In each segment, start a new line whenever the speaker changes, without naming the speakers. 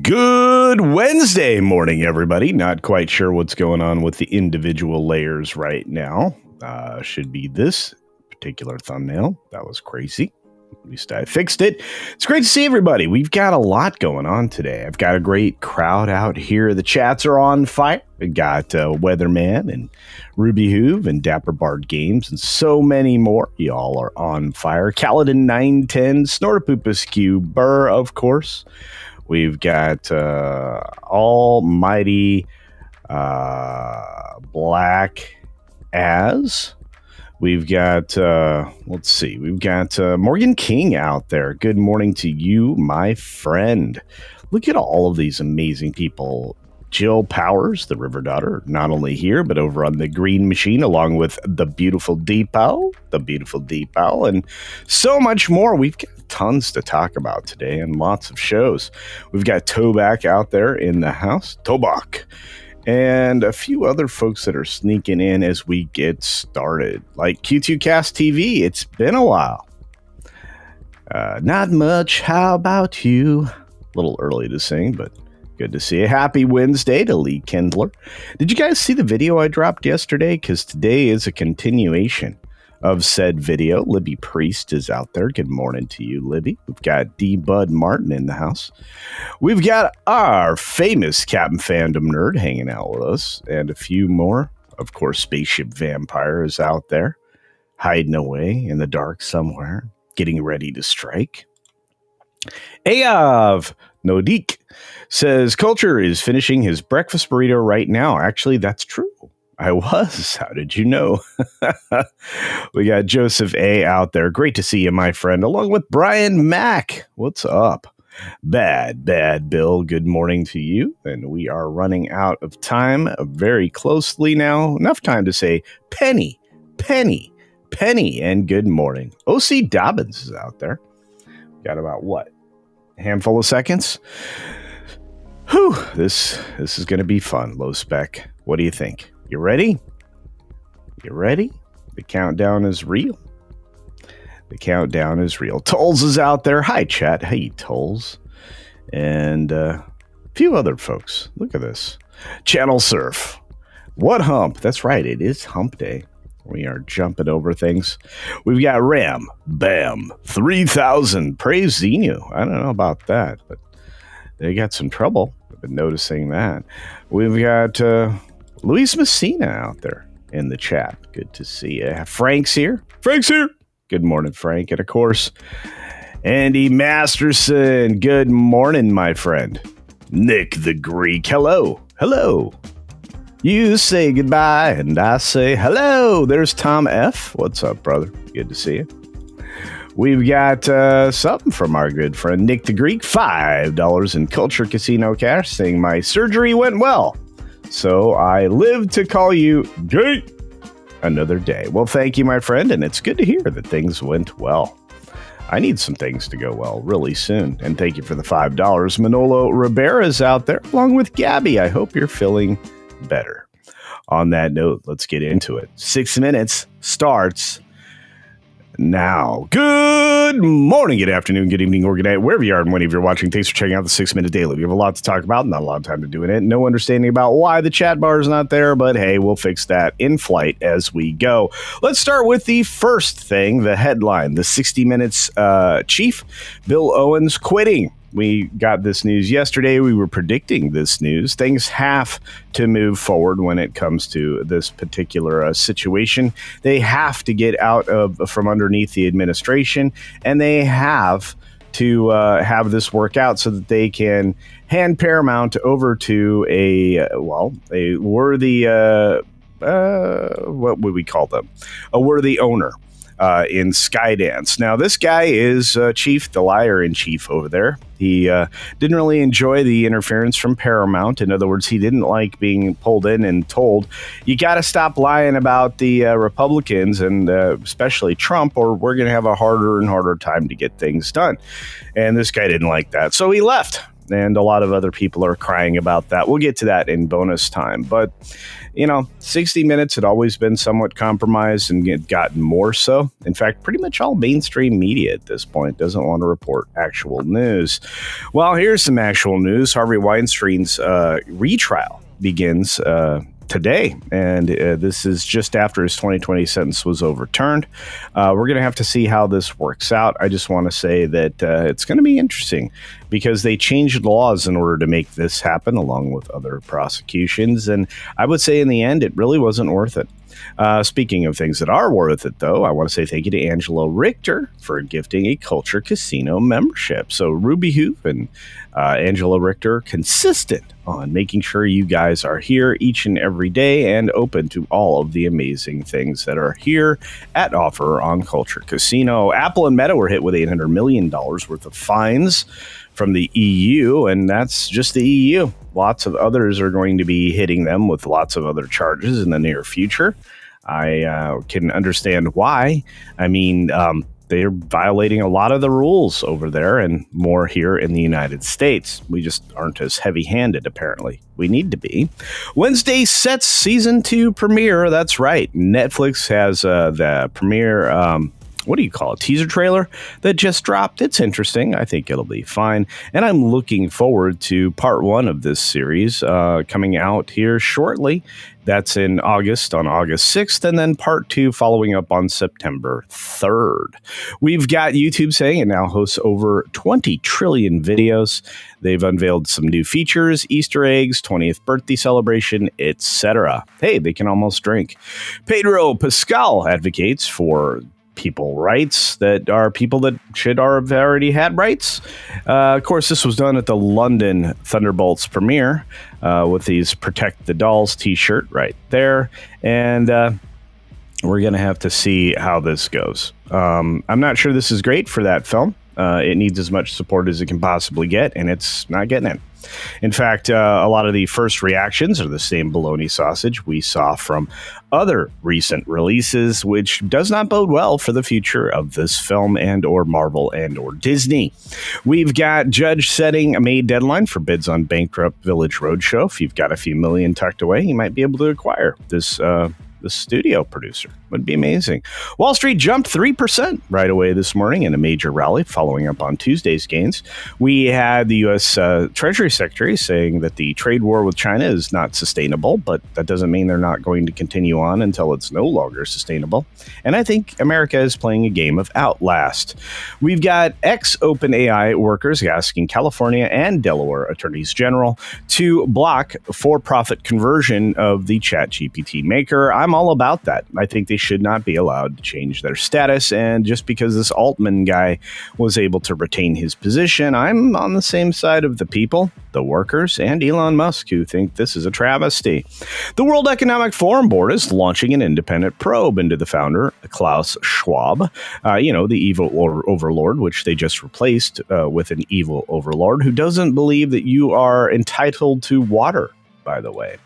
Good Wednesday morning, everybody. Not quite sure what's going on with the individual layers right now. Should be this particular thumbnail. That was crazy. At least I fixed it. It's great to see everybody. We've got a lot going on today. I've got a great crowd out here. The chats are on fire. We got Weatherman and Ruby Hoove and Dapper Bard Games and so many more. Y'all are on fire. Kaladin 910, Snortopoopas Q, Burr, of course. We've got Almighty Black As. We've got, let's see, we've got Morgan King out there. Good morning to you, my friend. Look at all of these amazing people. Jill Powers, the River Daughter, not only here, but over on the Green Machine, along with the beautiful Deepo, and so much more. We've got tons to talk about today and lots of shows. We've got Tobak out there in the house, Tobak, and a few other folks that are sneaking in as we get started, like Q2Cast TV. It's been a while. Not much. How about you? A little early to sing, but good to see you. Happy Wednesday to Lee Kindler. Did you guys see the video I dropped yesterday? Because today is a continuation of said video. Libby Priest is out there. Good morning to you, Libby. We've got D. Bud Martin in the house. We've got our famous Captain Fandom nerd hanging out with us, and a few more. Of course, Spaceship Vampire is out there, hiding away in the dark somewhere, getting ready to strike. Ayav Nodik says Culture is finishing his breakfast burrito right now. Actually, that's true. I was. How did you know? We got Joseph A. out there. Great to see you, my friend, along with Brian Mack. What's up? Bad Bill. Good morning to you. And we are running out of time very closely now. Enough time to say Penny, and good morning. O.C. Dobbins is out there. Got about what? A handful of seconds? Whew, this is going to be fun, Low Spec. What do you think? You ready? You ready? The countdown is real. Tolls is out there. Hi, chat. Hey, Tolls. And a few other folks. Look at this. Channel Surf. What hump? That's right. It is hump day. We are jumping over things. We've got Ram, Bam, 3000. Praise Xenu. I don't know about that, but they got some trouble. I've been noticing that. We've got Luis Messina out there in the chat. Good to see you. Frank's here. Good morning, Frank. And of course, Andy Masterson. Good morning, my friend. Nick the Greek. Hello. You say goodbye, and I say hello. There's Tom F. What's up, brother? Good to see you. We've got something from our good friend Nick the Greek. $5 in Culture Casino cash, saying my surgery went well, so I live to call you gay another day. Well, thank you, my friend, and it's good to hear that things went well. I need some things to go well really soon, and thank you for the $5. Manolo Rivera's out there, along with Gabby. I hope you're feeling better. On that note, let's get into it. 6 minutes starts now. Good morning, good afternoon, good evening, or good night, wherever you are and whenever you're watching. Thanks for checking out the 6 Minute Daily. We have a lot to talk about, not a lot of time to do it. No understanding about why the chat bar is not there, but hey, we'll fix that in flight as we go. Let's start with the first thing, the headline. The 60 Minutes chief, Bill Owens, quitting. We got this news yesterday. We were predicting this news. Things have to move forward when it comes to this particular situation. They have to get out from underneath the administration, and they have to have this work out so that they can hand Paramount over to a worthy, what would we call them? A worthy owner. In Skydance. Now, this guy is Chief, the liar-in-chief over there. He didn't really enjoy the interference from Paramount. In other words, he didn't like being pulled in and told, you got to stop lying about the Republicans and especially Trump, or we're going to have a harder and harder time to get things done. And this guy didn't like that. So he left. and a lot of other people are crying about that. We'll get to that in bonus time. But, 60 Minutes had always been somewhat compromised and had gotten more so. In fact, pretty much all mainstream media at this point doesn't want to report actual news. Well, here's some actual news. Harvey Weinstein's retrial begins today, and this is just after his 2020 sentence was overturned. We're going to have to see how this works out. I just want to say that it's going to be interesting because they changed laws in order to make this happen, along with other prosecutions. And I would say in the end, it really wasn't worth it. Speaking of things that are worth it, though, I want to say thank you to Angela Richter for gifting a Culture Casino membership. So Ruby Hoop and Angela Richter, consistent on making sure you guys are here each and every day and open to all of the amazing things that are here at offer on Culture Casino. Apple and Meta were hit with $800 million worth of fines from the EU, and that's just the EU. Lots of others are going to be hitting them with lots of other charges in the near future. I can understand why. I mean, they're violating a lot of the rules over there and more here in the United States. We just aren't as heavy-handed, apparently. We need to be. Wednesday sets season 2 premiere. That's right. Netflix has the premiere what do you call it? Teaser trailer that just dropped. It's interesting. I think it'll be fine. And I'm looking forward to part 1 of this series coming out here shortly. That's in August, on August 6th, and then part 2 following up on September 3rd. We've got YouTube saying it now hosts over 20 trillion videos. They've unveiled some new features, Easter eggs, 20th birthday celebration, etc. Hey, they can almost drink. Pedro Pascal advocates for people rights that are people that should have already had rights. Of course, this was done at the London Thunderbolts premiere with these Protect the Dolls t-shirt right there. And we're going to have to see how this goes. I'm not sure this is great for that film. It needs as much support as it can possibly get, and it's not getting it. In fact, a lot of the first reactions are the same bologna sausage we saw from other recent releases, which does not bode well for the future of this film and or Marvel and or Disney. We've got judge setting a May deadline for bids on Bankrupt Village Roadshow. If you've got a few million tucked away, you might be able to acquire this the studio producer. Would be amazing. Wall Street jumped 3% right away this morning in a major rally following up on Tuesday's gains. We had the U.S. Treasury Secretary saying that the trade war with China is not sustainable, but that doesn't mean they're not going to continue on until it's no longer sustainable. And I think America is playing a game of Outlast. We've got ex-OpenAI workers asking California and Delaware attorneys general to block for-profit conversion of the ChatGPT maker. I'm all about that. I think they should not be allowed to change their status. And just because this Altman guy was able to retain his position, I'm on the same side of the people, the workers, and Elon Musk, who think this is a travesty. The World Economic Forum Board is launching an independent probe into the founder, Klaus Schwab, the evil overlord, which they just replaced with an evil overlord who doesn't believe that you are entitled to water, by the way.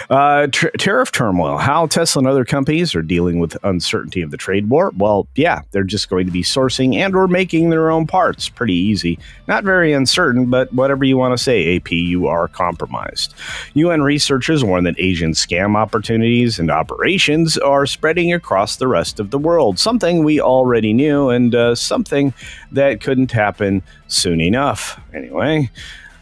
Tariff turmoil, how Tesla and other companies are dealing with uncertainty of the trade war. Well, yeah, they're just going to be sourcing and or making their own parts. Pretty easy. Not very uncertain, but whatever you want to say, AP, you are compromised. UN researchers warn that Asian scam opportunities and operations are spreading across the rest of the world. Something we already knew and something that couldn't happen soon enough. Anyway,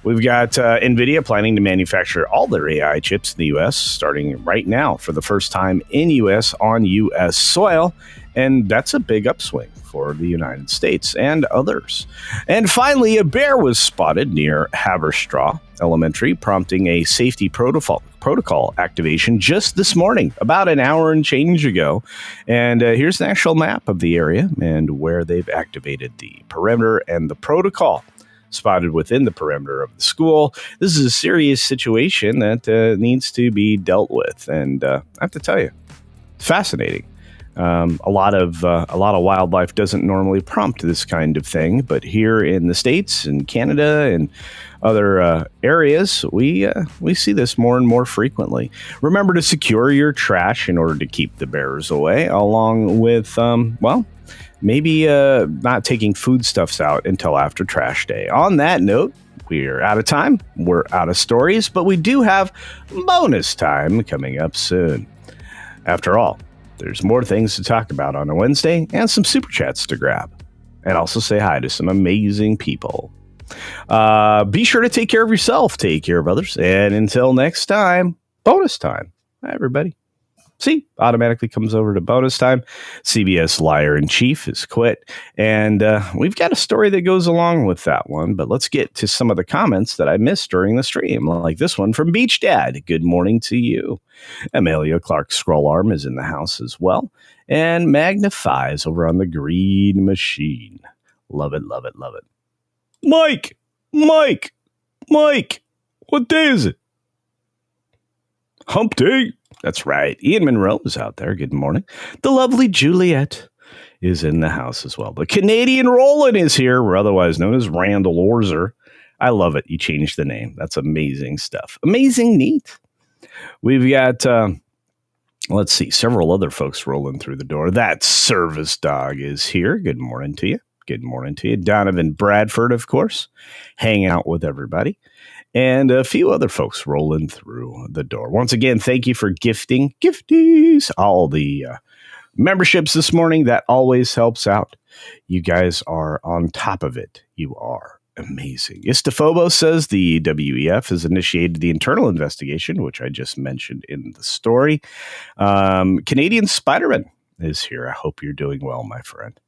we've got NVIDIA planning to manufacture all their AI chips in the U.S. starting right now for the first time in U.S. on U.S. soil. And that's a big upswing for the United States and others. And finally, a bear was spotted near Haverstraw Elementary, prompting a safety protocol activation just this morning, about an hour and change ago. And here's an actual map of the area and where they've activated the perimeter and the protocol. Spotted within the perimeter of the school. This is a serious situation that needs to be dealt with, and I have to tell you, it's fascinating. A lot of wildlife doesn't normally prompt this kind of thing, but here in the States and Canada and other areas, we see this more and more frequently. Remember to secure your trash in order to keep the bears away, along with maybe not taking foodstuffs out until after trash day. On that note, we're out of time. We're out of stories, but we do have bonus time coming up soon. After all, there's more things to talk about on a Wednesday and some super chats to grab. And also say hi to some amazing people. Be sure to take care of yourself, take care of others, and until next time, bonus time. Hi, everybody. See, automatically comes over to bonus time. CBS Liar in Chief has quit. And we've got a story that goes along with that one. But let's get to some of the comments that I missed during the stream, like this one from Beach Dad. Good morning to you. Amelia Clark Scroll Arm is in the house as well. And Magnifies over on the Green Machine. Love it, love it, love it. Mike! What day is it? Hump day. That's right. Ian Monroe is out there. Good morning. The lovely Juliet is in the house as well. The Canadian Roland is here, or otherwise known as Randall Orzer. I love it. You changed the name. That's amazing stuff. Amazing neat. We've got, let's see, several other folks rolling through the door. That service dog is here. Good morning to you. Good morning to you. Donovan Bradford, of course, hang out with everybody. And a few other folks rolling through the door. Once again, thank you for gifties, all the memberships this morning. That always helps out. You guys are on top of it. You are amazing. Istophobos says the WEF has initiated the internal investigation, which I just mentioned in the story. Canadian Spider-Man is here. I hope you're doing well, my friend.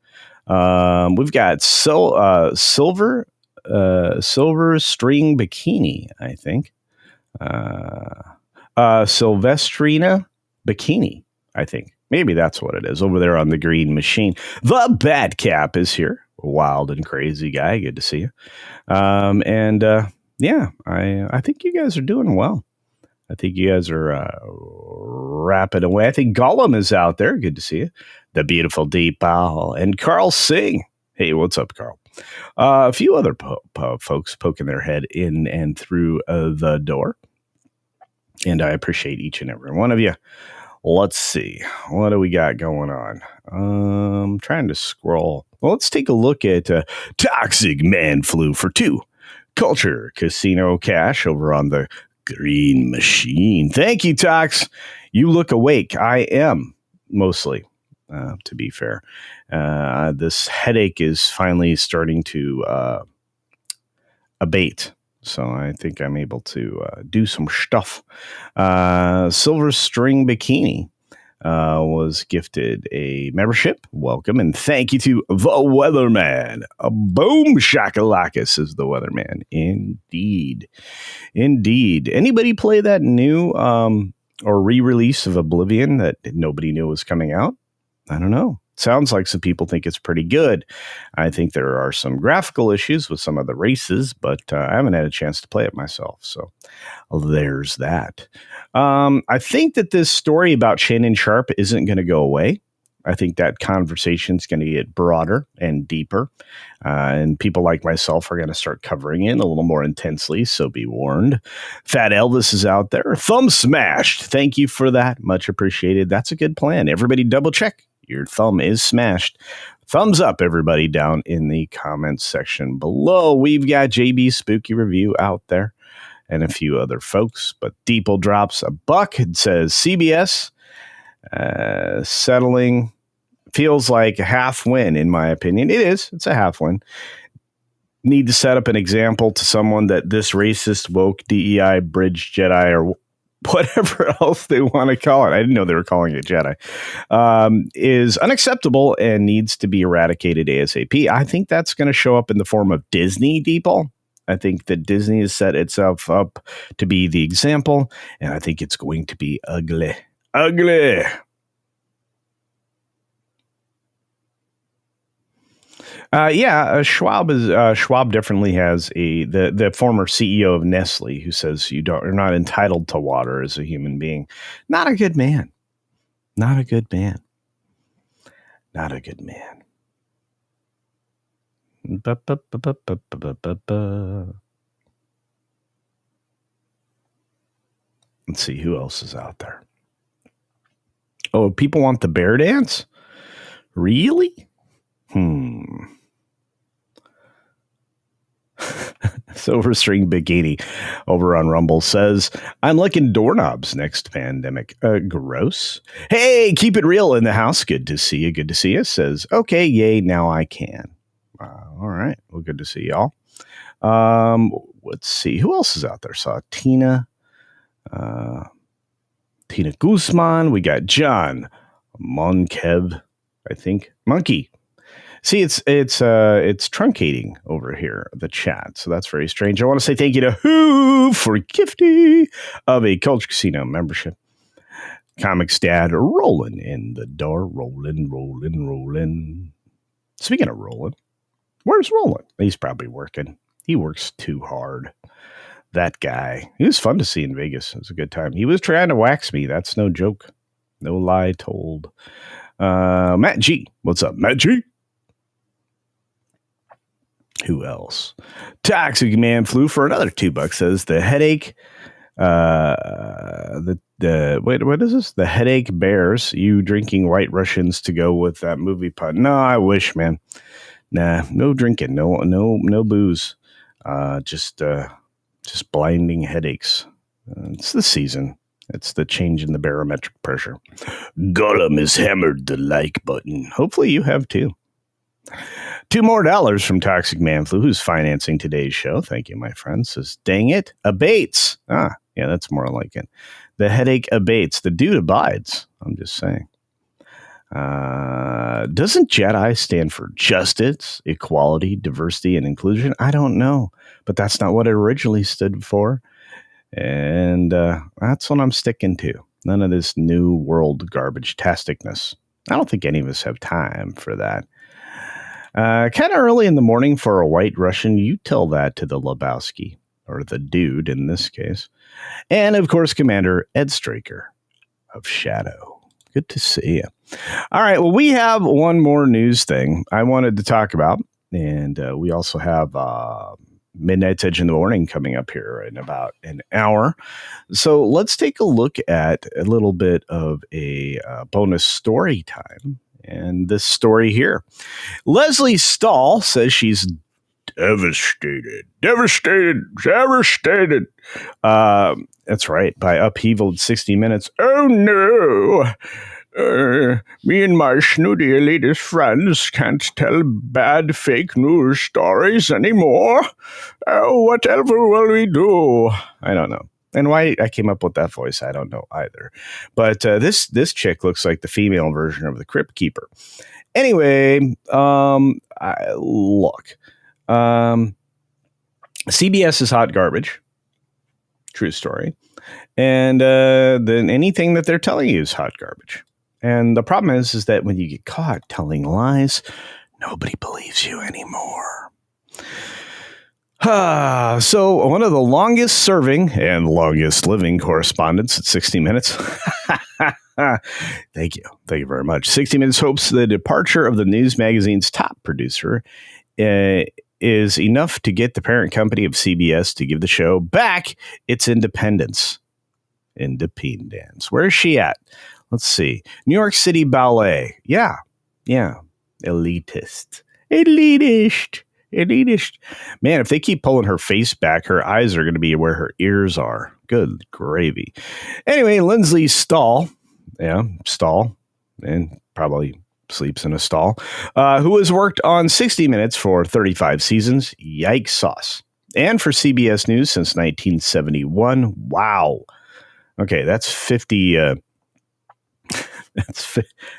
We've got Silver String Bikini, I think. Silvestrina Bikini, I think. Maybe that's what it is over there on the Green Machine. The Bad Cap is here. Wild and crazy guy. Good to see you. Yeah, I think you guys are doing well. I think you guys are rapping away. I think Gollum is out there. Good to see you. The beautiful Deepal and Carl Singh. Hey, what's up, Carl? A few other folks poking their head in and through the door. And I appreciate each and every one of you. Let's see. What do we got going on? Trying to scroll. Well, let's take a look at Toxic Man Flu for 2. Culture Casino Cash over on the Green Machine. Thank you, Tox. You look awake. I am, mostly, to be fair. This headache is finally starting to abate. So I think I'm able to do some stuff. Silver String Bikini was gifted a membership. Welcome. And thank you to the Weatherman. A boom shakalaka, says the Weatherman. Indeed. Indeed. Anybody play that new or re-release of Oblivion that nobody knew was coming out? I don't know. Sounds like some people think it's pretty good. I think there are some graphical issues with some of the races, but I haven't had a chance to play it myself. So there's that. I think that this story about Shannon Sharpe isn't going to go away. I think that conversation is going to get broader and deeper. And people like myself are going to start covering it a little more intensely. So be warned. Fat Elvis is out there. Thumb smashed. Thank you for that. Much appreciated. That's a good plan. Everybody double check. Your thumb is smashed. Thumbs up, everybody, down in the comments section below. We've got JB's Spooky Review out there and a few other folks. But Deeple drops a buck. It says CBS settling feels like a half win, in my opinion. It is. It's a half win. Need to set up an example to someone that this racist, woke, DEI, bridge Jedi, or whatever else they want to call it, I didn't know they were calling it Jedi, is unacceptable and needs to be eradicated ASAP. I think that's going to show up in the form of Disney, Deeple. I think that Disney has set itself up to be the example, and I think it's going to be ugly. Ugly. Schwab definitely has the former CEO of Nestle who says you're not entitled to water as a human being. Not a good man. Not a good man. Not a good man. Let's see who else is out there. Oh, people want the bear dance? Really? Silverstring Bikini over on Rumble says, I'm licking doorknobs next pandemic. Gross. Hey, keep it real in the house. Good to see you. Good to see you. Says, okay, yay, now I can. All right. Well, good to see y'all. Let's see. Who else is out there? Saw Tina Guzman. We got John Monkev, I think. Monkey. See, it's truncating over here, the chat. So that's very strange. I want to say thank you to Who for gifting of a Culture Casino membership. Comics Dad rolling in the door. Rolling. Speaking of rolling, where's Roland? He's probably working. He works too hard. That guy. He was fun to see in Vegas. It was a good time. He was trying to wax me. That's no joke. No lie told. Matt G. What's up, Matt G? Who else? Toxic Man flew for another $2. Says the headache. What is this? The headache bears you drinking White Russians to go with that movie pun. No, I wish, man. Nah, no drinking, no booze. Just blinding headaches. It's the season. It's the change in the barometric pressure. Gollum has hammered the like button. Hopefully you have too. $2 more from Toxic Man Flu, who's financing today's show. Thank you, my friend. Says, dang it, abates. Yeah, that's more like it. The headache abates. The dude abides. I'm just saying. Doesn't JEDI stand for justice, equality, diversity, and inclusion? I don't know, but that's not what it originally stood for. And that's what I'm sticking to. None of this new world garbage-tasticness. I don't think any of us have time for that. Kind of early in the morning for a White Russian. You tell that to the Lebowski, or the dude in this case. And, of course, Commander Ed Straker of Shadow. Good to see you. All right, well, we have one more news thing I wanted to talk about. And we also have Midnight's Edge in the Morning coming up here in about an hour. So let's take a look at a little bit of a bonus story time. And this story here. Leslie Stahl says she's devastated. That's right. By upheaval 60 Minutes. Oh, no. Me and my snooty elitist friends can't tell bad fake news stories anymore. Oh, whatever will we do? I don't know. And why I came up with that voice, I don't know either. But this chick looks like the female version of the Crypt Keeper. Anyway, look. CBS is hot garbage. True story. And then anything that they're telling you is hot garbage. And the problem is that when you get caught telling lies, nobody believes you anymore. So one of the longest serving and longest living correspondents at 60 Minutes. Thank you. Thank you very much. 60 Minutes hopes the departure of the news magazine's top producer is enough to get the parent company of CBS to give the show back its independence. Independence. Where is she at? Let's see. New York City Ballet. Yeah. Elitist. Man, if they keep pulling her face back, her eyes are going to be where her ears are. Good gravy. Anyway, Leslie Stahl. Yeah, Stahl. And probably sleeps in a stall. Who has worked on 60 Minutes for 35 seasons. Yikes sauce. And for CBS News since 1971. Wow. Okay, that's 50...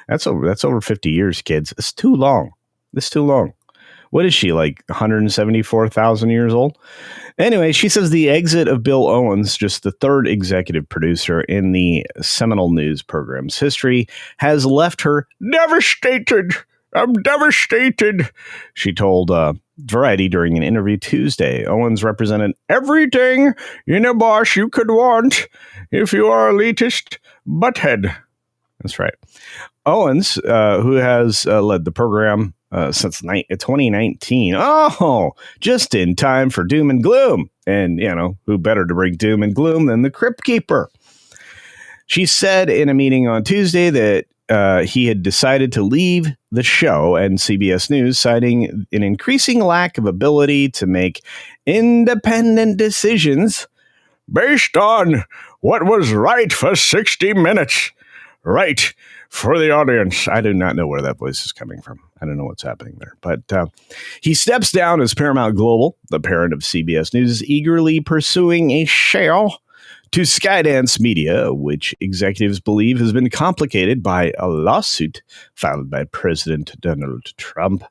That's over 50 years, kids. It's too long. What is she, like 174,000 years old? Anyway, she says the exit of Bill Owens, just the third executive producer in the seminal news program's history, has left her devastated. I'm devastated, she told Variety during an interview Tuesday. Owens represented everything in a boss you could want if you are elitist butthead. That's right. Owens, who has led the program since 2019. Oh, just in time for doom and gloom. And, who better to bring doom and gloom than the Crypt Keeper? She said in a meeting on Tuesday that he had decided to leave the show and CBS News, citing an increasing lack of ability to make independent decisions based on what was right for 60 minutes. Right for the audience. I do not know where that voice is coming from. I don't know what's happening there. But he steps down as Paramount Global, the parent of CBS News, is eagerly pursuing a sale to Skydance Media, which executives believe has been complicated by a lawsuit filed by President Donald Trump,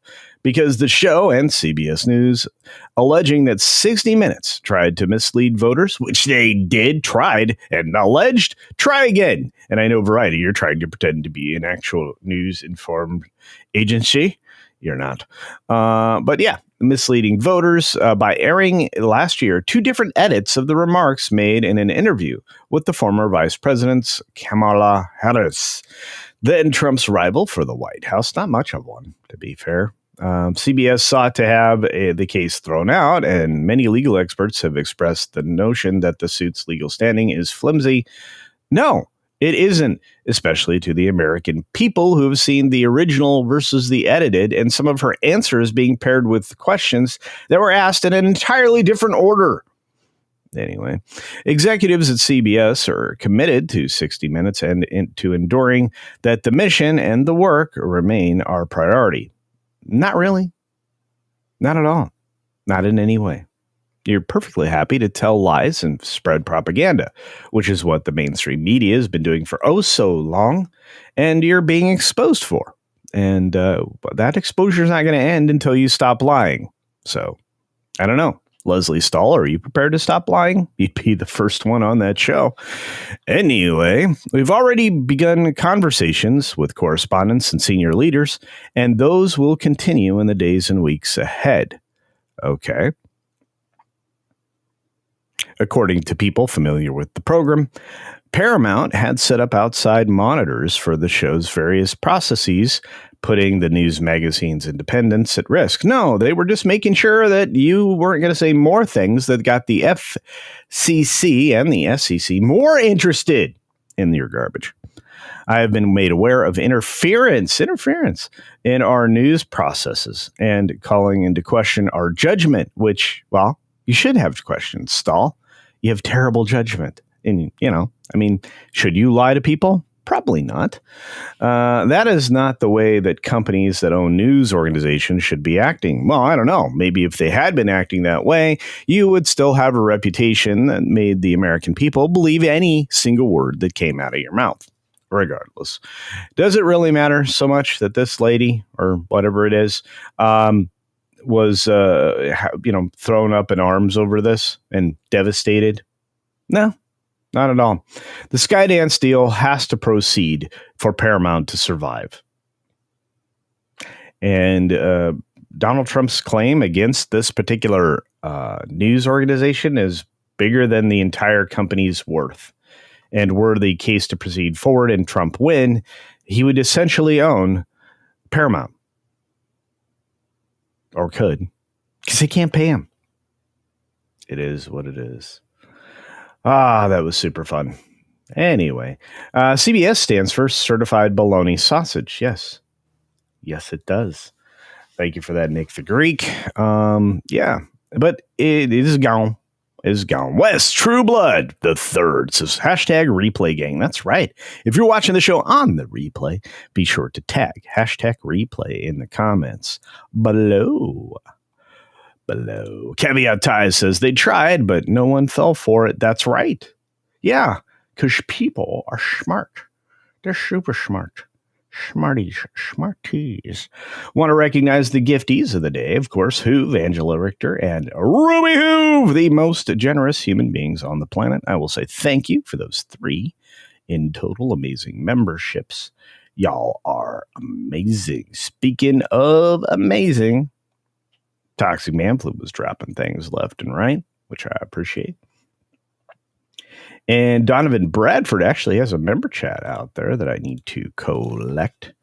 because the show and CBS News alleging that 60 Minutes tried to mislead voters, which they did, tried, and alleged, try again. And I know Variety, you're trying to pretend to be an actual news-informed agency. You're not. But yeah, misleading voters by airing last year 2 different edits of the remarks made in an interview with the former Vice President Kamala Harris, then Trump's rival for the White House. Not much of one, to be fair. CBS sought to have the case thrown out, and many legal experts have expressed the notion that the suit's legal standing is flimsy. No, it isn't, especially to the American people who have seen the original versus the edited, and some of her answers being paired with questions that were asked in an entirely different order. Anyway, executives at CBS are committed to 60 Minutes and to enduring that the mission and the work remain our priority. Not really. Not at all. Not in any way. You're perfectly happy to tell lies and spread propaganda, which is what the mainstream media has been doing for oh so long, and you're being exposed for. And that exposure is not going to end until you stop lying. So, I don't know. Leslie Stahl, are you prepared to stop lying? You'd be the first one on that show. Anyway, we've already begun conversations with correspondents and senior leaders, and those will continue in the days and weeks ahead. Okay. According to people familiar with the program, Paramount had set up outside monitors for the show's various processes, putting the news magazine's independence at risk. No, they were just making sure that you weren't going to say more things that got the FCC and the SEC more interested in your garbage. I have been made aware of interference in our news processes and calling into question our judgment, which, well, you should have questions, Stahl. You have terrible judgment. And, should you lie to people? Probably not. That is not the way that companies that own news organizations should be acting. Well, I don't know. Maybe if they had been acting that way, you would still have a reputation that made the American people believe any single word that came out of your mouth, regardless. Does it really matter so much that this lady, or whatever it is, was thrown up in arms over this and devastated? No. Not at all. The Skydance deal has to proceed for Paramount to survive. And Donald Trump's claim against this particular news organization is bigger than the entire company's worth. And were the case to proceed forward and Trump win, he would essentially own Paramount. Or could. Because they can't pay him. It is what it is. That was super fun. Anyway, CBS stands for Certified Bologna Sausage. Yes. Yes, it does. Thank you for that, Nick the Greek. Yeah, but it is gone. It's gone. West True Blood, the third. Says hashtag replay gang. That's right. If you're watching the show on the replay, be sure to tag hashtag replay in the comments below. Caveat Ties says they tried, but no one fell for it. That's right. Yeah, because people are smart. They're super smart. Smarties. Want to recognize the gifties of the day. Of course, Hoove, Angela Richter, and Ruby Hoove, the most generous human beings on the planet. I will say thank you for those 3 in total amazing memberships. Y'all are amazing. Speaking of amazing, Toxic Manflu was dropping things left and right, which I appreciate. And Donovan Bradford actually has a member chat out there that I need to collect.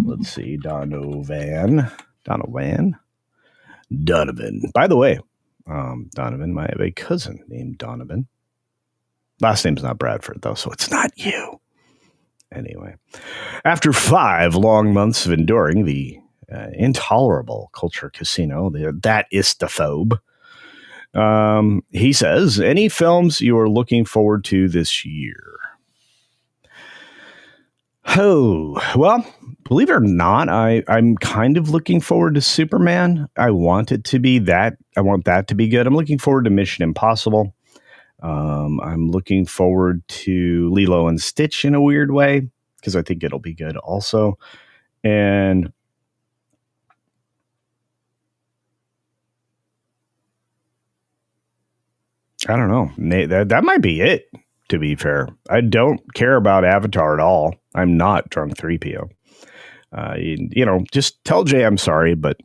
Let's see, Donovan. By the way, Donovan might have a cousin named Donovan. Last name's not Bradford, though, so it's not you. Anyway, after 5 long months of enduring the intolerable culture casino, that istaphobe, He says, any films you are looking forward to this year? Oh, well, believe it or not, I'm kind of looking forward to Superman. I want it to be that. I want that to be good. I'm looking forward to Mission Impossible. I'm looking forward to Lilo and Stitch in a weird way because I think it'll be good also. And I don't know. That might be it, to be fair. I don't care about Avatar at all. I'm not drunk 3PO. Just tell Jay I'm sorry, but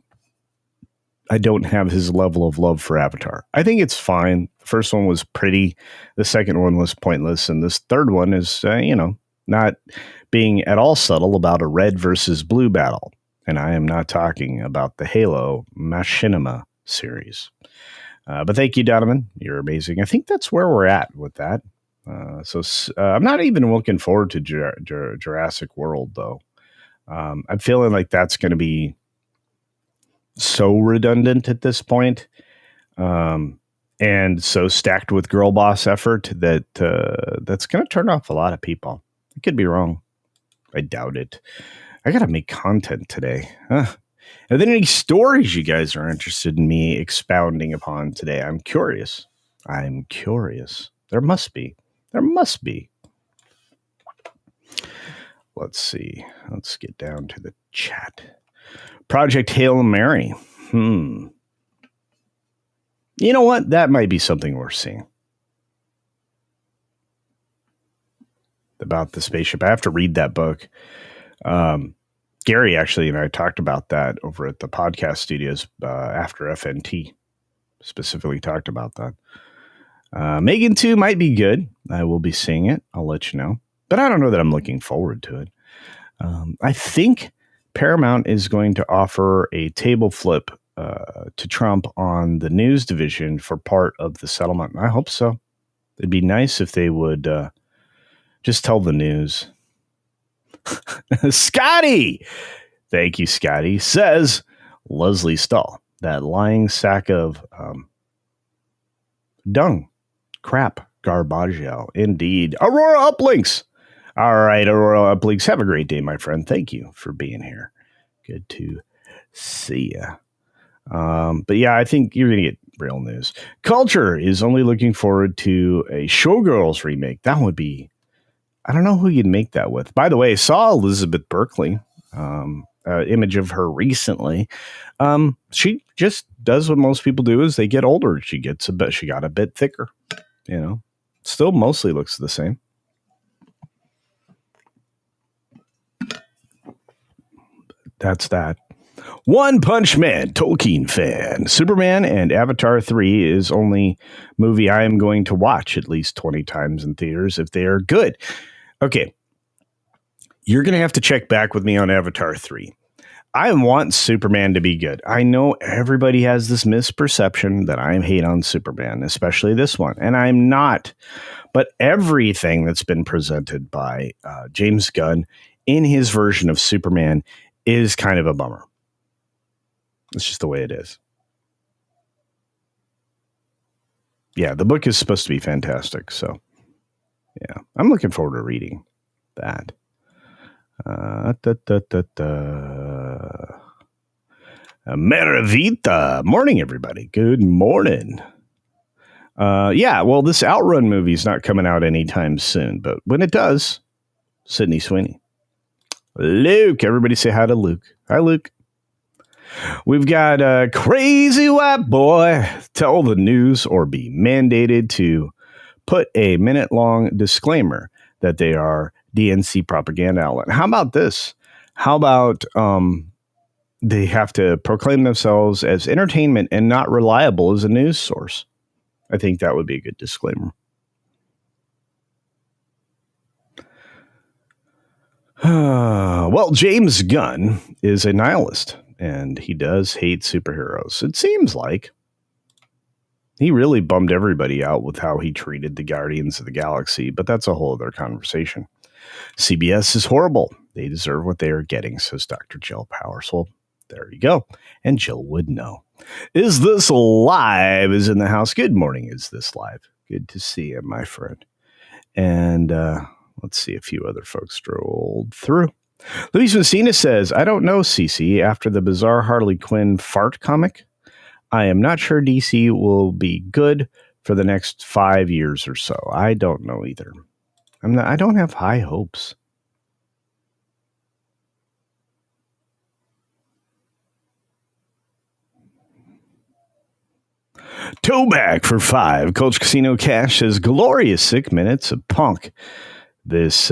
I don't have his level of love for Avatar. I think it's fine. The first one was pretty. The second one was pointless. And this third one is, not being at all subtle about a red versus blue battle. And I am not talking about the Halo Machinima series. But thank you, Donovan. You're amazing. I think that's where we're at with that. So I'm not even looking forward to Jurassic World, though. I'm feeling like that's going to be so redundant at this point, and so stacked with girl boss effort that that's going to turn off a lot of people. I could be wrong. I doubt it. I got to make content today. Are there any stories you guys are interested in me expounding upon today? I'm curious. There must be. Let's see. Let's get down to the chat. Project Hail Mary. You know what? That might be something we're seeing. About the spaceship. I have to read that book. Gary actually and I talked about that over at the podcast studios after FNT. Specifically talked about that. Megan 2 might be good. I will be seeing it. I'll let you know. But I don't know that I'm looking forward to it. I think Paramount is going to offer a table flip to Trump on the news division for part of the settlement. I hope so. It'd be nice if they would just tell the news. Scotty! Thank you, Scotty. Says Leslie Stahl, that lying sack of dung, crap, garbaggio. Indeed. Aurora Uplinks. All right, Aurora Uplinks. Have a great day, my friend. Thank you for being here. Good to see you. But yeah, I think you're going to get real news. Culture is only looking forward to a Showgirls remake. That would be, I don't know who you'd make that with. By the way, I saw Elizabeth Berkley, image of her recently. She just does what most people do as they get older. She got a bit thicker, still mostly looks the same. That's that. One Punch Man, Tolkien fan. Superman and Avatar 3 is only movie I am going to watch at least 20 times in theaters if they are good. Okay. You're going to have to check back with me on Avatar 3. I want Superman to be good. I know everybody has this misperception that I hate on Superman, especially this one, and I'm not. But everything that's been presented by James Gunn in his version of Superman is kind of a bummer. It's just the way it is. Yeah, the book is supposed to be fantastic. So, yeah, I'm looking forward to reading that. Maravita. Morning, everybody. Good morning. Yeah, well, this Outrun movie is not coming out anytime soon, but when it does, Sydney Sweeney. Luke. Everybody say hi to Luke. Hi, Luke. We've got a crazy white boy tell the news or be mandated to put a minute-long disclaimer that they are DNC propaganda outlet. How about this? How about they have to proclaim themselves as entertainment and not reliable as a news source? I think that would be a good disclaimer. Well, James Gunn is a nihilist, and he does hate superheroes. It seems like he really bummed everybody out with how he treated the Guardians of the Galaxy, but that's a whole other conversation. CBS is horrible. They deserve what they are getting, says Dr. Jill Powers. Well, There you go. And Jill would know. Is This Live is in the house. Good morning. Is This Live? Good to see you, my friend. And let's see, a few other folks strolled through. Luis Messina says, I don't know, CC. After the bizarre Harley Quinn fart comic, I am not sure DC will be good for the next 5 years or so. I don't know either. I don't have high hopes. Toback for 5. Coach Casino Cash says, glorious 6 minutes of punk. This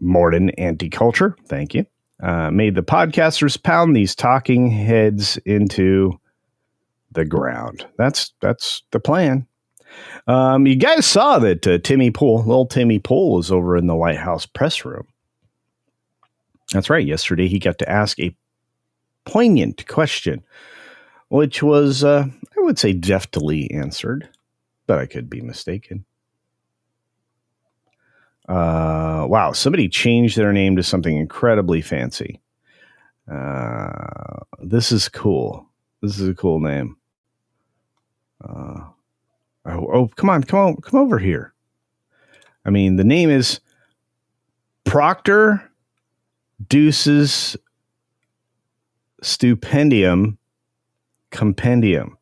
modern anti-culture. Thank you. Made the podcasters pound these talking heads into the ground. That's the plan. You guys saw that little Timmy Pool was over in the White House press room. That's right. Yesterday, he got to ask a poignant question, which was, I would say, deftly answered, but I could be mistaken. Wow, somebody changed their name to something incredibly fancy. This is cool. This is a cool name. Come over here. I mean, the name is Proctor Deuces Stupendium Compendium.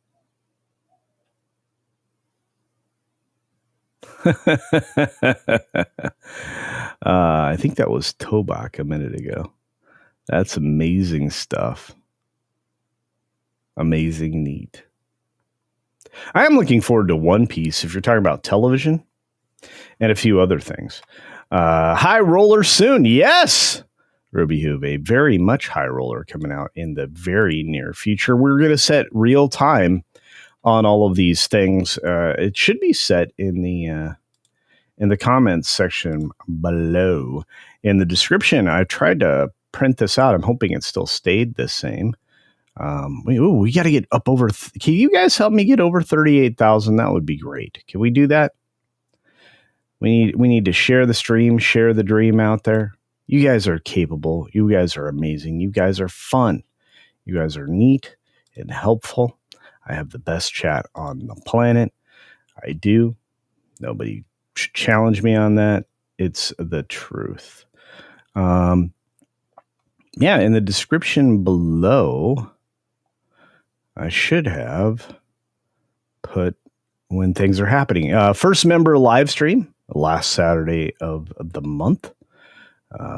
I think that was Tobak a minute ago. That's amazing stuff. Amazing neat. I am looking forward to One Piece if you're talking about television and a few other things. High roller soon. Yes. Ruby Hoove, a very much high roller coming out in the very near future. We're going to set real time on all of these things. It should be set in the comments section below. In the description, I tried to print this out. I'm hoping it still stayed the same. We got to get up over. Can you guys help me get over 38,000? That would be great. Can we do that? We need to share the stream, share the dream out there. You guys are capable. You guys are amazing. You guys are fun. You guys are neat and helpful. I have the best chat on the planet. I do. Nobody should challenge me on that. It's the truth. Yeah, in the description below, I should have put when things are happening. First member live stream, last Saturday of the month.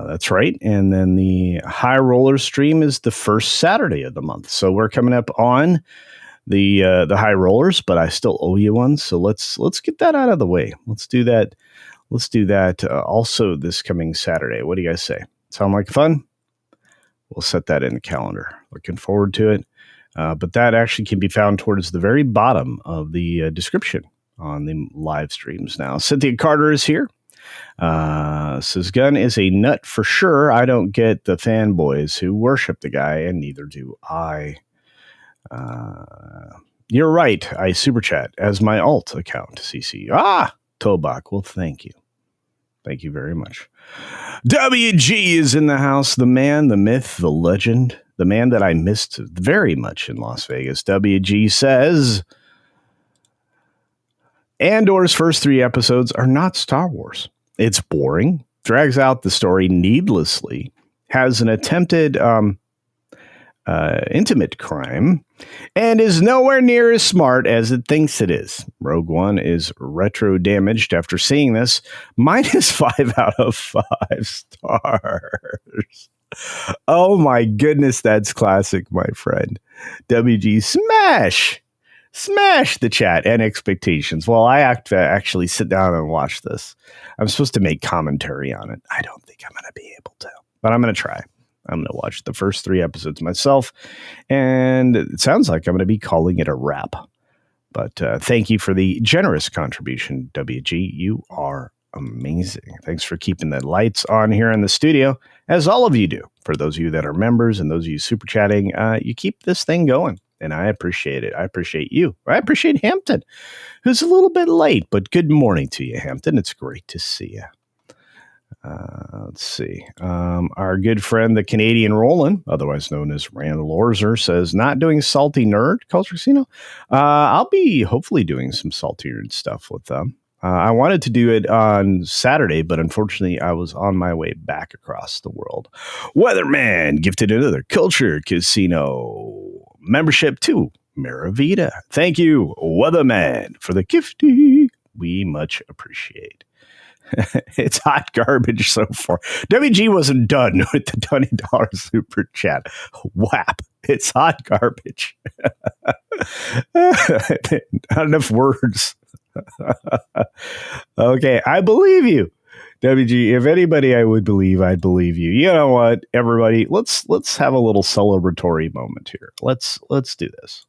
That's right. And then the High Roller stream is the first Saturday of the month. So we're coming up on the High Rollers, but I still owe you one. So let's get that out of the way. Let's do that. Let's do that also this coming Saturday. What do you guys say? Sound like fun? We'll set that in the calendar. Looking forward to it. But that actually can be found towards the very bottom of the description on the live streams now. Cynthia Carter is here. Says Gunn is a nut for sure. I don't get the fanboys who worship the guy, and neither do I. You're right. I super chat as my alt account, CC. Tobak. Well, thank you. Thank you very much. WG is in the house. The man, the myth, the legend, the man that I missed very much in Las Vegas. WG says Andor's first 3 episodes are not Star Wars. It's boring, drags out the story needlessly, has an attempted intimate crime, and is nowhere near as smart as it thinks it is. Rogue One is retro damaged after seeing this. -5 out of 5 stars. Oh my goodness, that's classic, my friend. WG, smash the chat and expectations. Well, I have to actually sit down and watch this. I'm supposed to make commentary on it. I don't think I'm going to be able to, but I'm going to try. I'm going to watch the first 3 episodes myself, and it sounds like I'm going to be calling it a wrap. But thank you for the generous contribution, WG. You are amazing. Thanks for keeping the lights on here in the studio, as all of you do. For those of you that are members and those of you super chatting, you keep this thing going, and I appreciate it. I appreciate you. I appreciate Hampton, who's a little bit late, but good morning to you, Hampton. It's great to see you. Let's see. Our good friend, the Canadian Roland, otherwise known as Randall Orzer, says, not doing salty nerd culture casino. I'll be hopefully doing some salty nerd stuff with them. I wanted to do it on Saturday, but unfortunately I was on my way back across the world. Weatherman gifted another culture casino membership to Maravita. Thank you, Weatherman, for the gifty. We much appreciate. It's hot garbage so far. WG wasn't done with the $20 super chat. Whap. It's hot garbage. Not enough words. Okay, I believe you. WG, if anybody I would believe, I'd believe you. You know what, everybody, let's have a little celebratory moment here. Let's do this.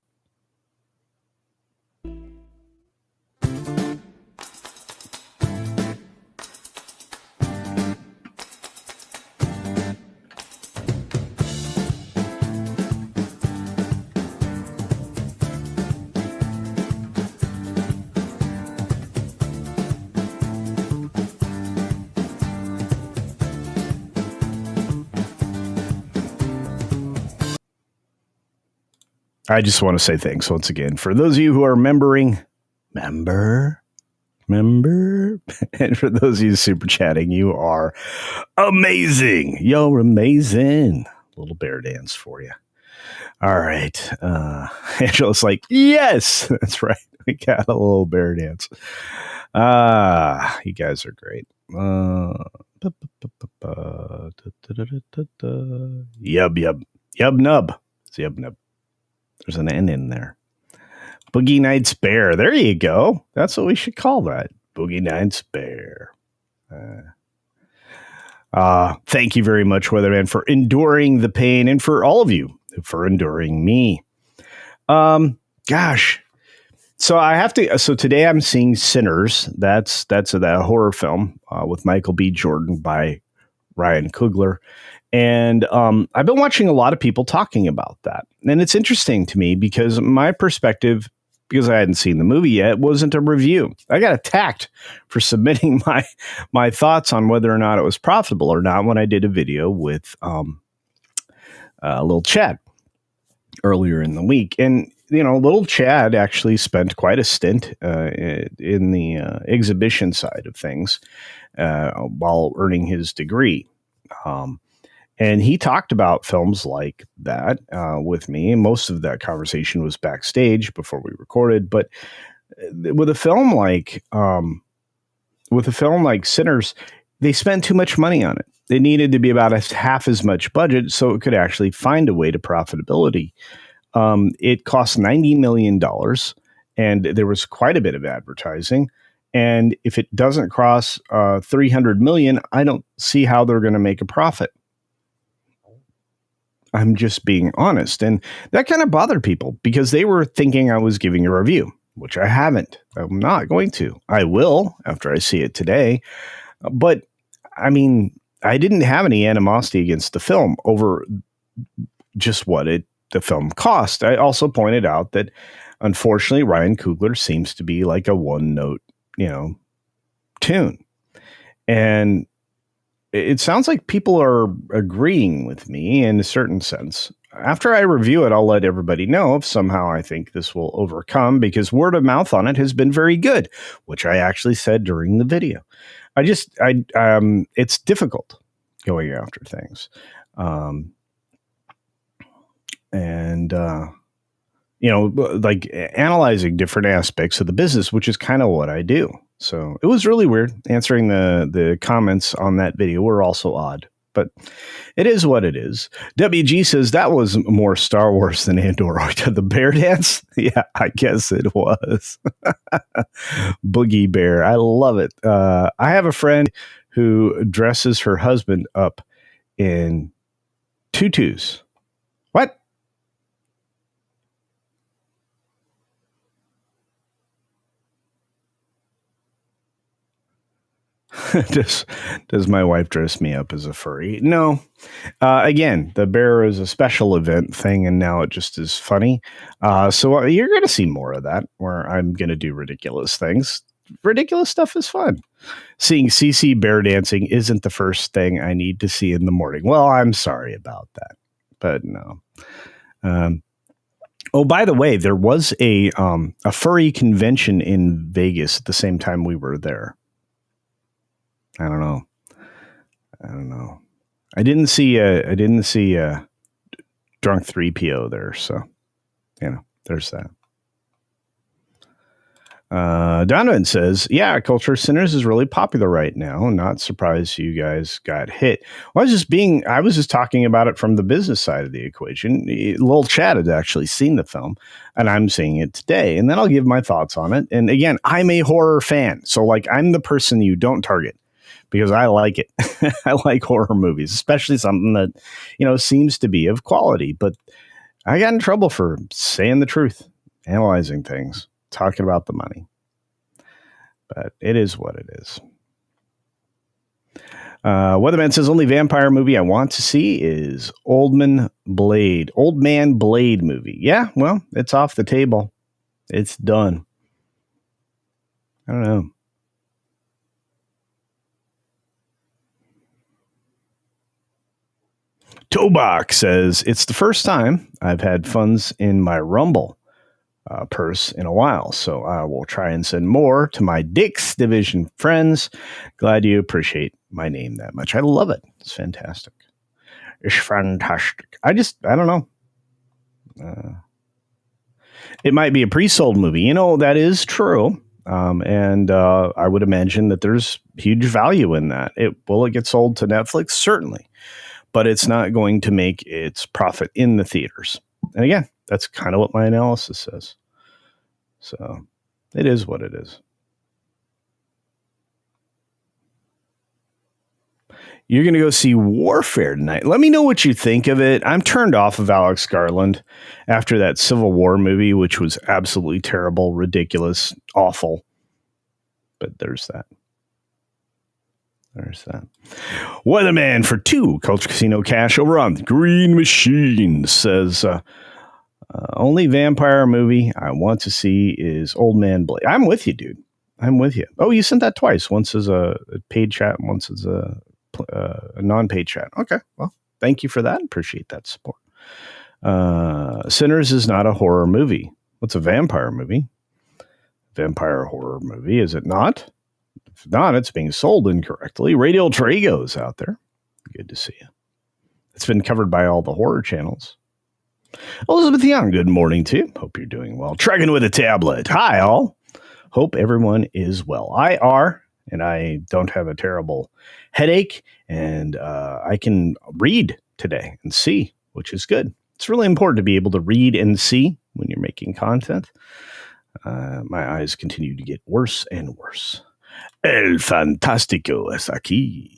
I just want to say thanks once again for those of you who are member, and for those of you super chatting, you are amazing. You're amazing. A little bear dance for you. All right. Angela's like, yes, that's right. We got a little bear dance. You guys are great. Yub nub. It's yub nub. There's an N in there. Boogie Nights Bear. There you go. That's what we should call that. Boogie Nights Bear. Thank you very much, Weatherman, for enduring the pain, and for all of you for enduring me. Gosh. So today I'm seeing Sinners. That's that horror film with Michael B. Jordan by Ryan Coogler. And I've been watching a lot of people talking about that. And it's interesting to me because my perspective, because I hadn't seen the movie yet, wasn't a review. I got attacked for submitting my thoughts on whether or not it was profitable or not when I did a video with little Chad earlier in the week. And, little Chad actually spent quite a stint in the exhibition side of things while earning his degree. And he talked about films like that with me. And most of that conversation was backstage before we recorded. But with a film like Sinners, they spent too much money on it. It needed to be about half as much budget so it could actually find a way to profitability. It cost $90 million, and there was quite a bit of advertising. And if it doesn't cross $300 million, I don't see how they're going to make a profit. I'm just being honest. And that kind of bothered people because they were thinking I was giving a review, which I haven't. I'm not going to. I will after I see it today. But I mean, I didn't have any animosity against the film over just what the film cost. I also pointed out that unfortunately Ryan Coogler seems to be like a one note, tune. And it sounds like people are agreeing with me in a certain sense. After I review it, I'll let everybody know if somehow I think this will overcome, because word of mouth on it has been very good, which I actually said during the video. It's difficult going after things. Like analyzing different aspects of the business, which is kind of what I do. So it was really weird. Answering the comments on that video were also odd, but it is what it is. WG says that was more Star Wars than Andor. The bear dance? Yeah, I guess it was. Boogie Bear. I love it. I have a friend who dresses her husband up in tutus. What? Does my wife dress me up as a furry? No. Again, the bear is a special event thing, and now it just is funny. So you're going to see more of that, where I'm going to do ridiculous things. ridiculous stuff is fun. Seeing CC bear dancing isn't the first thing I need to see in the morning. Well, I'm sorry about that, but no. Oh, by the way, there was a furry convention in Vegas at the same time we were there. I don't know. I didn't see drunk 3PO there, so there's that. Donovan says, yeah, Culture Sinners is really popular right now. Not surprised you guys got hit. Well, I was just talking about it from the business side of the equation. Lil Chad had actually seen the film, and I'm seeing it today. And then I'll give my thoughts on it. And again, I'm a horror fan. So I'm the person you don't target because I like it. I like horror movies, especially something that, seems to be of quality. But I got in trouble for saying the truth, analyzing things, talking about the money. But it is what it is. Weatherman says, only vampire movie I want to see is Old Man Blade movie. Yeah, well, it's off the table. It's done. I don't know. Tobach says, it's the first time I've had funds in my Rumble purse in a while, so I will try and send more to my Dick's Division friends. Glad you appreciate my name that much. I love it. It's fantastic. It's fantastic. I don't know. It might be a pre-sold movie. That is true. And I would imagine that there's huge value in that. Will it get sold to Netflix? Certainly. But it's not going to make its profit in the theaters. And again, that's kind of what my analysis says. So it is what it is. You're going to go see Warfare tonight. Let me know what you think of it. I'm turned off of Alex Garland after that Civil War movie, which was absolutely terrible, ridiculous, awful. But there's that. Weatherman for 2 Culture Casino Cash over on the Green Machine says, only vampire movie I want to see is Old Man Blade. I'm with you, dude. I'm with you. Oh, you sent that twice. Once as a paid chat, and once as a non-paid chat. Okay, well, thank you for that. Appreciate that support. Sinners is not a horror movie. What's a vampire movie? Vampire horror movie, is it not? If not, it's being sold incorrectly. Radio Trago's out there. Good to see you. It's been covered by all the horror channels. Elizabeth Young, good morning to you. Hope you're doing well. Trekking with a tablet. Hi, all. Hope everyone is well. I are, and I don't have a terrible headache, and I can read today and see, which is good. It's really important to be able to read and see when you're making content. My eyes continue to get worse and worse. El Fantástico es aquí.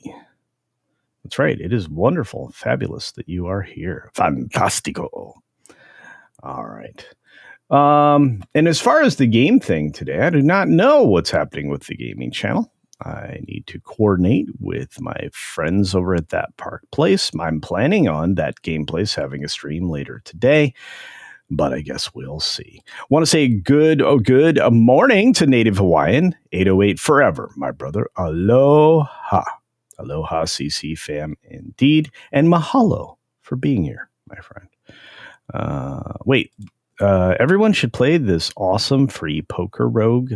That's right. It is wonderful, fabulous that you are here. Fantástico. All right. And as far as the game thing today, I do not know what's happening with the gaming channel. I need to coordinate with my friends over at That Park Place. I'm planning on That Game Place having a stream later today, but I guess we'll see. Want to say good morning to Native Hawaiian 808 forever, my brother. Aloha. Aloha, CC fam, indeed. And mahalo for being here, my friend. Everyone should play this awesome free poker rogue.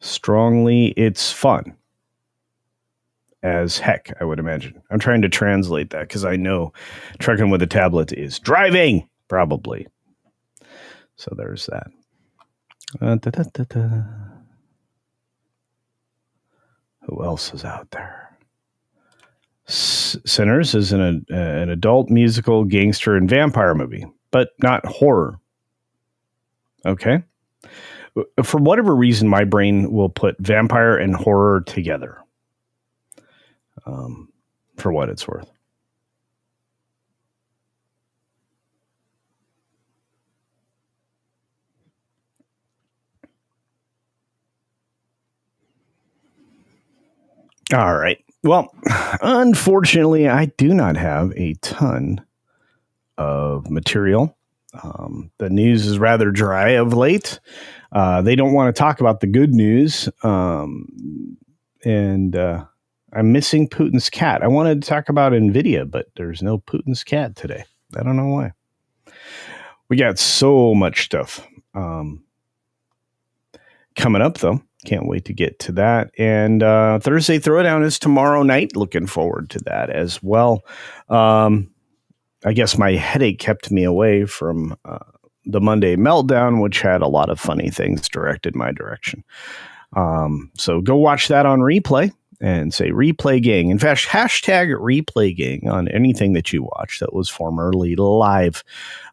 Strongly, it's fun. As heck, I would imagine. I'm trying to translate that because I know trekking with a tablet is driving, probably. So there's that. Who else is out there? Sinners is an adult musical gangster and vampire movie, but not horror. Okay. For whatever reason, my brain will put vampire and horror together. For what it's worth. All right. Well, unfortunately, I do not have a ton of material The news is rather dry of late. They don't want to talk about the good news. And I'm missing Putin's cat. I wanted to talk about NVIDIA, but there's no Putin's cat today. I don't know why. We got so much stuff coming up, though. Can't wait to get to that. And Thursday Throwdown is tomorrow night. Looking forward to that as well. I guess my headache kept me away from the Monday Meltdown, which had a lot of funny things directed my direction. So go watch that on replay and say replay gang. In fact, hashtag replay gang on anything that you watch that was formerly live.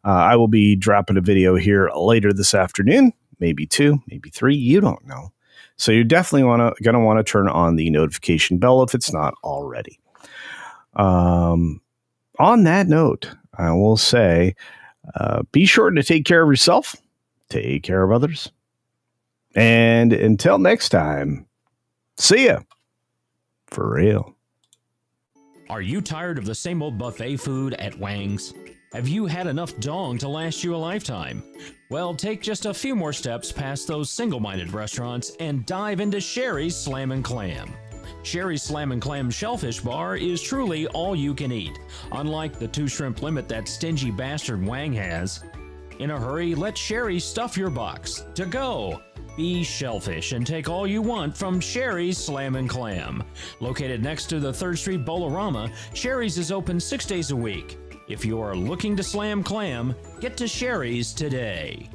I will be dropping a video here later this afternoon, maybe 2, maybe 3. You don't know. So you're definitely going to want to turn on the notification bell if it's not already. On that note, I will say, be sure to take care of yourself, take care of others. And until next time, see ya. For real.
Are you tired of the same old buffet food at Wang's? Have you had enough dong to last you a lifetime? Well, take just a few more steps past those single-minded restaurants and dive into Sherry's Slam & Clam. Sherry's Slam & Clam Shellfish Bar is truly all you can eat, unlike the 2 shrimp limit that stingy bastard Wang has. In a hurry, let Sherry stuff your box. To go! Be shellfish and take all you want from Sherry's Slam & Clam. Located next to the 3rd Street Bolorama, Sherry's is open 6 days a week. If you are looking to slam clam, get to Sherry's today.